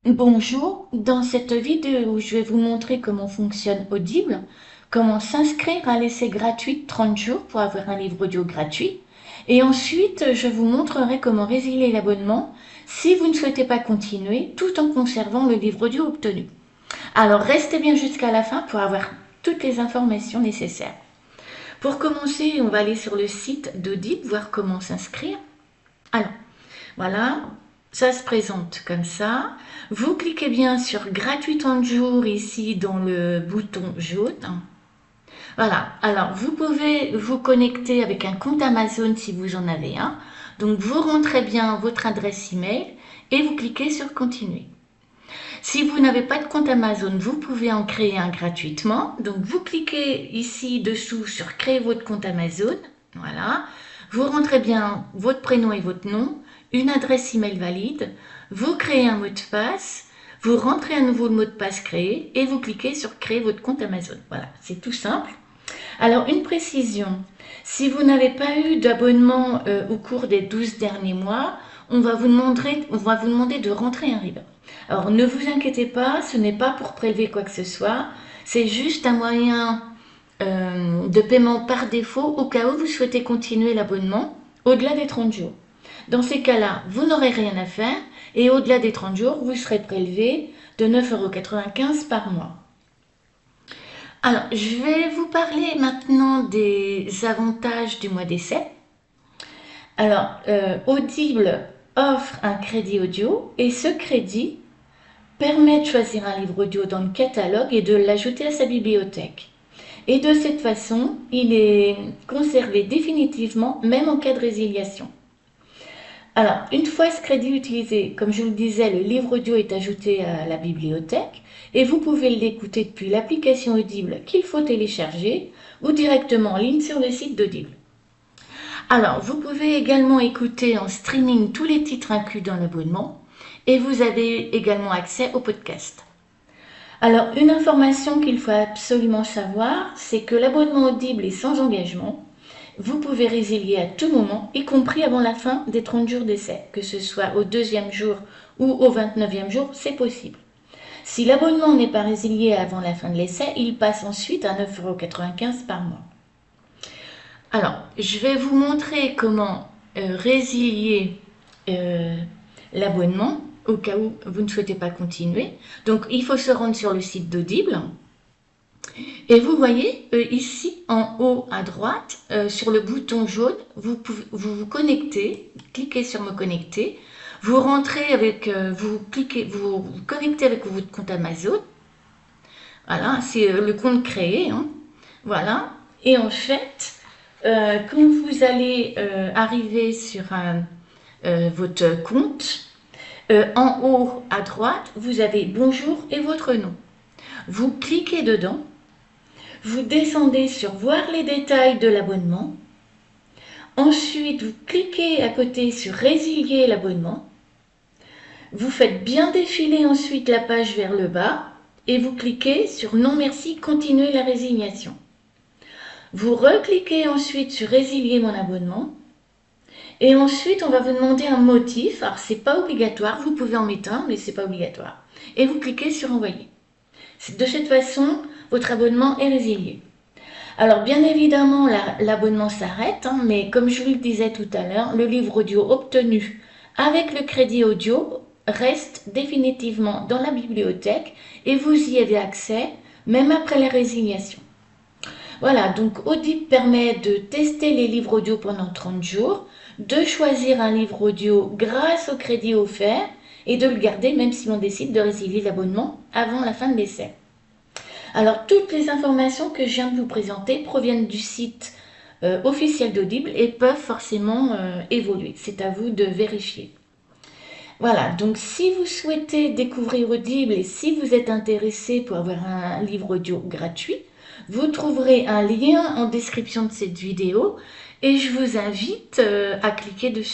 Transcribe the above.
Bonjour, dans cette vidéo, je vais vous montrer comment fonctionne Audible, comment s'inscrire à l'essai gratuit de 30 jours pour avoir un livre audio gratuit. Et ensuite, je vous montrerai comment résilier l'abonnement si vous ne souhaitez pas continuer tout en conservant le livre audio obtenu. Alors restez bien jusqu'à la fin pour avoir toutes les informations nécessaires. Pour commencer, on va aller sur le site d'Audible, voir comment s'inscrire. Alors, voilà, ça se présente comme ça. Vous cliquez bien sur gratuit 30 jours ici dans le bouton jaune. Voilà, alors vous pouvez vous connecter avec un compte Amazon si vous en avez un. Donc vous rentrez bien votre adresse email et vous cliquez sur continuer. Si vous n'avez pas de compte Amazon, vous pouvez en créer un gratuitement. Donc vous cliquez ici dessous sur créer votre compte Amazon. Voilà, vous rentrez bien votre prénom et votre nom, une adresse email valide, vous créez un mot de passe, vous rentrez à nouveau le mot de passe créé et vous cliquez sur créer votre compte Amazon. Voilà, c'est tout simple. Alors une précision, si vous n'avez pas eu d'abonnement au cours des 12 derniers mois, on va vous demander de rentrer un RIB. Alors ne vous inquiétez pas, ce n'est pas pour prélever quoi que ce soit, c'est juste un moyen de paiement par défaut au cas où vous souhaitez continuer l'abonnement au-delà des 30 jours. Dans ces cas-là, vous n'aurez rien à faire et au-delà des 30 jours, vous serez prélevé de 9,95 € par mois. Alors, je vais vous parler maintenant des avantages du mois d'essai. Alors, Audible offre un crédit audio et ce crédit permet de choisir un livre audio dans le catalogue et de l'ajouter à sa bibliothèque. Et de cette façon, il est conservé définitivement, même en cas de résiliation. Alors, une fois ce crédit utilisé, comme je vous le disais, le livre audio est ajouté à la bibliothèque et vous pouvez l'écouter depuis l'application Audible qu'il faut télécharger ou directement en ligne sur le site d'Audible. Alors, vous pouvez également écouter en streaming tous les titres inclus dans l'abonnement et vous avez également accès au podcast. Alors, une information qu'il faut absolument savoir, c'est que l'abonnement Audible est sans engagement. Vous pouvez résilier à tout moment, y compris avant la fin des 30 jours d'essai, que ce soit au 2e jour ou au 29e jour, c'est possible. Si l'abonnement n'est pas résilié avant la fin de l'essai, il passe ensuite à 9,95 € par mois. Alors, je vais vous montrer comment résilier l'abonnement au cas où vous ne souhaitez pas continuer. Donc, il faut se rendre sur le site d'Audible. Et vous voyez ici en haut à droite, sur le bouton jaune, vous vous connectez, cliquez sur me connecter, vous rentrez avec, vous connectez avec votre compte Amazon. Voilà, c'est le compte créé. Hein. Voilà. Et en fait, quand vous allez arriver sur votre compte, en haut à droite, vous avez bonjour et votre nom. Vous cliquez dedans. Vous descendez sur voir les détails de l'abonnement. Ensuite, vous cliquez à côté sur résilier l'abonnement. Vous faites bien défiler ensuite la page vers le bas et vous cliquez sur non merci, continuer la résiliation. Vous recliquez ensuite sur résilier mon abonnement. Et ensuite, on va vous demander un motif. Alors, c'est pas obligatoire, vous pouvez en mettre un, mais c'est pas obligatoire. Et vous cliquez sur envoyer. De cette façon, votre abonnement est résilié. Alors bien évidemment, l'abonnement s'arrête, hein, mais comme je vous le disais tout à l'heure, le livre audio obtenu avec le crédit audio reste définitivement dans la bibliothèque et vous y avez accès même après la résiliation. Voilà, donc Audible permet de tester les livres audio pendant 30 jours, de choisir un livre audio grâce au crédit offert et de le garder même si l'on décide de résilier l'abonnement avant la fin de l'essai. Alors, toutes les informations que je viens de vous présenter proviennent du site officiel d'Audible et peuvent forcément évoluer. C'est à vous de vérifier. Voilà, donc si vous souhaitez découvrir Audible et si vous êtes intéressé pour avoir un livre audio gratuit, vous trouverez un lien en description de cette vidéo et je vous invite à cliquer dessus.